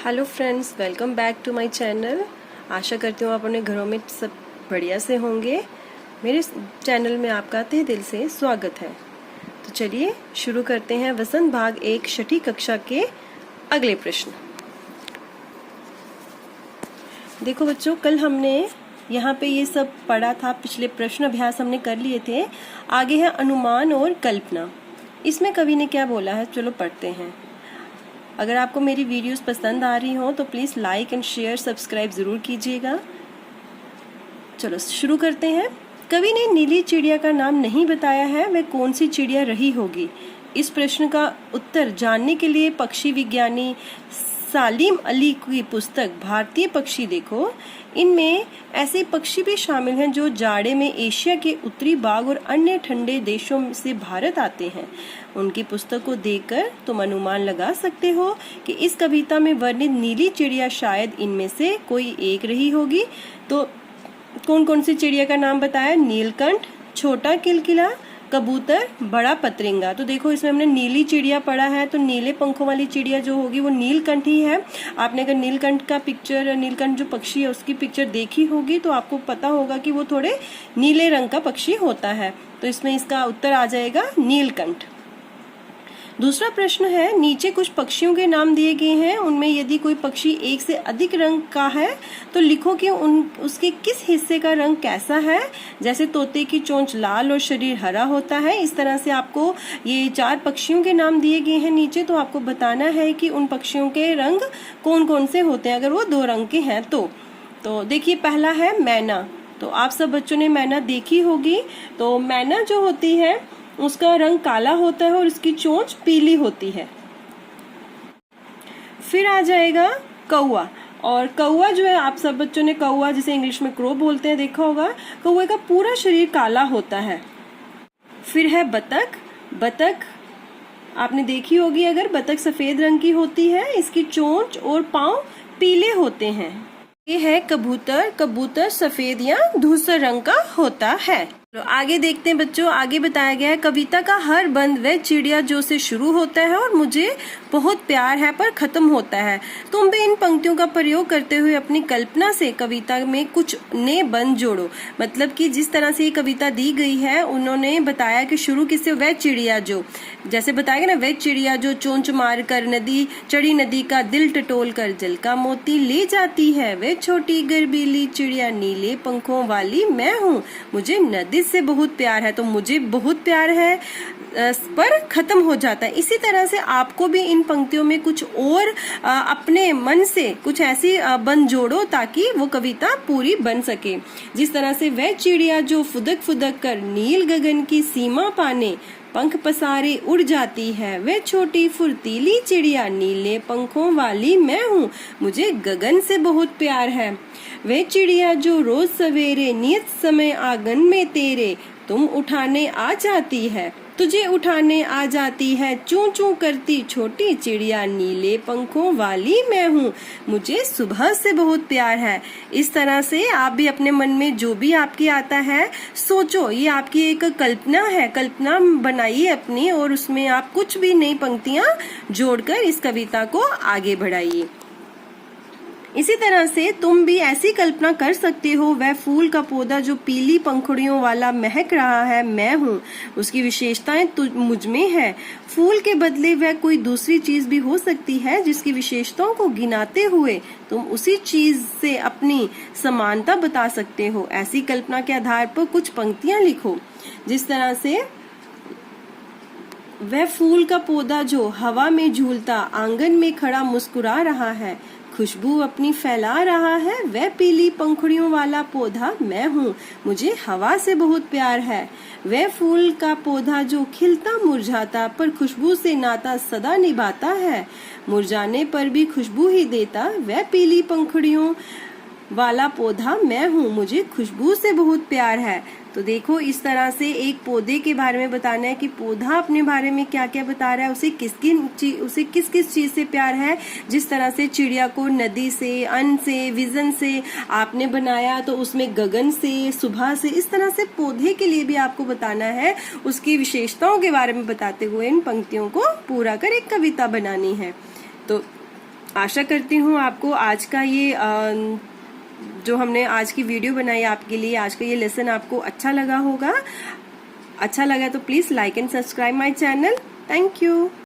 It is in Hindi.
Hello friends, welcome back to my channel. आशा करती हूँ आप अपने घरों में सब बढ़िया से होंगे। मेरे चैनल में आपका तहे दिल से स्वागत है। तो चलिए शुरू करते हैं वसंत भाग 1 छठी कक्षा के अगले प्रश्न। देखो बच्चों, कल हमने यहाँ पे ये सब पढ़ा था, पिछले प्रश्न अभ्यास हमने कर लिए थे। आगे है अनुमान और कल्पना। इसमें कवि ने क्या बोला है, चलो पढ़ते हैं। अगर आपको मेरी वीडियोस पसंद आ रही हो तो please like and share subscribe ज़रूर कीजिएगा। चलो शुरू करते हैं। कवि ने नीली चिड़िया का नाम नहीं बताया है, वह कौन सी चिड़िया रही होगी। इस प्रश्न का उत्तर जानने के लिए पक्षी विज्ञानी सालिम अली की पुस्तक भारतीय पक्षी देखो। इनमें ऐसे पक्षी भी शामिल हैं जो जाड़े में एशिया के उत्तरी भाग और अन्य ठंडे देशों से भारत आते हैं। उनकी पुस्तक को देखकर तुम अनुमान लगा सकते हो कि इस कविता में वर्णित नीली चिड़िया शायद इनमें से कोई एक रही होगी। तो कौन कौन सी चिड़िया का नाम बताया? नीलकंठ, छोटा किलकिला, कबूतर, बड़ा पतरिंगा। तो देखो इसमें हमने नीली चिड़िया पढ़ा है, तो नीले पंखों वाली चिड़िया जो होगी वो नीलकंठ ही है। आपने अगर नीलकंठ का पिक्चर, नीलकंठ जो पक्षी है उसकी पिक्चर देखी होगी तो आपको पता होगा कि वो थोड़े नीले रंग का पक्षी होता है। तो इसमें इसका उत्तर आ जाएगा नीलकंठ। दूसरा प्रश्न है, नीचे कुछ पक्षियों के नाम दिए गए हैं, उनमें यदि कोई पक्षी एक से अधिक रंग का है तो लिखो कि उसके किस हिस्से का रंग कैसा है। जैसे तोते की चोंच लाल और शरीर हरा होता है, इस तरह से आपको ये 4 पक्षियों के नाम दिए गए हैं नीचे, तो आपको बताना है कि उन पक्षियों के रंग कौन कौन से होते हैं अगर वो 2 रंग के हैं तो देखिए पहला है मैना। तो आप सब बच्चों ने मैना देखी होगी। तो मैना जो होती है उसका रंग काला होता है और उसकी चोंच पीली होती है। फिर आ जाएगा कौवा। और कौवा जो है, आप सब बच्चों ने कौवा जिसे इंग्लिश में क्रो बोलते हैं देखा होगा। कौवे का पूरा शरीर काला होता है। फिर है बतख। बतख आपने देखी होगी, अगर बतख सफेद रंग की होती है, इसकी चोंच और पांव पीले होते हैं। ये है कबूतर। कबूतर सफेद या धूसर रंग का होता है। तो आगे देखते हैं बच्चों, आगे बताया गया है कविता का हर बंद वह चिड़िया जो से शुरू होता है और मुझे बहुत प्यार है पर खत्म होता है। तुम भी इन पंक्तियों का प्रयोग करते हुए अपनी कल्पना से कविता में कुछ नए बंद जोड़ो। मतलब कि जिस तरह से ये कविता दी गई है, उन्होंने बताया कि शुरू किससे, वह चिड़िया जो, जैसे बताया गया ना, वह चिड़िया जो चोंच मार कर नदी चढ़ी, नदी का दिल टटोल कर जल का मोती ले जाती है, वह छोटी गर्बीली चिड़िया नीले पंखों वाली मैं हूँ, मुझे नदी से बहुत प्यार है। तो मुझे बहुत प्यार है पर खत्म हो जाता है। इसी तरह से आपको भी इन पंक्तियों में कुछ और अपने मन से कुछ ऐसी बन जोड़ो ताकि वो कविता पूरी बन सके। जिस तरह से वह चिड़िया जो फुदक फुदक कर नील गगन की सीमा पाने पंख पसारे उड़ जाती है, वह छोटी फुर्तीली चिड़िया नीले पंखों वाली मैं हूँ, मुझे गगन से बहुत प्यार है। वह चिड़िया जो रोज सवेरे नियत समय आंगन में तेरे तुम उठाने आ जाती है, तुझे उठाने आ जाती है, चूं चूं करती छोटी चिड़िया नीले पंखों वाली मैं हूँ, मुझे सुबह से बहुत प्यार है। इस तरह से आप भी अपने मन में जो भी आपकी आता है सोचो। ये आपकी एक कल्पना है, कल्पना बनाइए अपनी और उसमें आप कुछ भी नई पंक्तियां जोड़कर इस कविता को आगे बढ़ाइए। इसी तरह से तुम भी ऐसी कल्पना कर सकते हो, वह फूल का पौधा जो पीली पंखुड़ियों वाला महक रहा है मैं हूँ, उसकी विशेषताएं मुझ में है। फूल के बदले वह कोई दूसरी चीज भी हो सकती है जिसकी विशेषताओं को गिनाते हुए तुम उसी चीज से अपनी समानता बता सकते हो। ऐसी कल्पना के आधार पर कुछ पंक्तियां लिखो। जिस तरह से वह फूल का पौधा जो हवा में झूलता आंगन में खड़ा मुस्कुरा रहा है, खुशबू अपनी फैला रहा है, वह पीली पंखुड़ियों वाला पौधा मैं हूँ, मुझे हवा से बहुत प्यार है। वह फूल का पौधा जो खिलता मुरझाता पर खुशबू से नाता सदा निभाता है, मुरझाने पर भी खुशबू ही देता, वह पीली पंखुड़ियों वाला पौधा मैं हूँ, मुझे खुशबू से बहुत प्यार है। तो देखो इस तरह से एक पौधे के बारे में बताना है कि पौधा अपने बारे में क्या क्या बता रहा है, उसे किस किस चीज से प्यार है। जिस तरह से चिड़िया को नदी से, अन्न से, विजन से आपने बनाया, तो उसमें गगन से, सुबह से, इस तरह से पौधे के लिए भी आपको बताना है, उसकी विशेषताओं के बारे में बताते हुए इन पंक्तियों को पूरा कर एक कविता बनानी है। तो आशा करती हूँ आपको आज का ये जो हमने आज की वीडियो बनाई आपके लिए, आज का ये लेसन आपको अच्छा लगा होगा। अच्छा लगा तो please like and subscribe my channel. Thank you.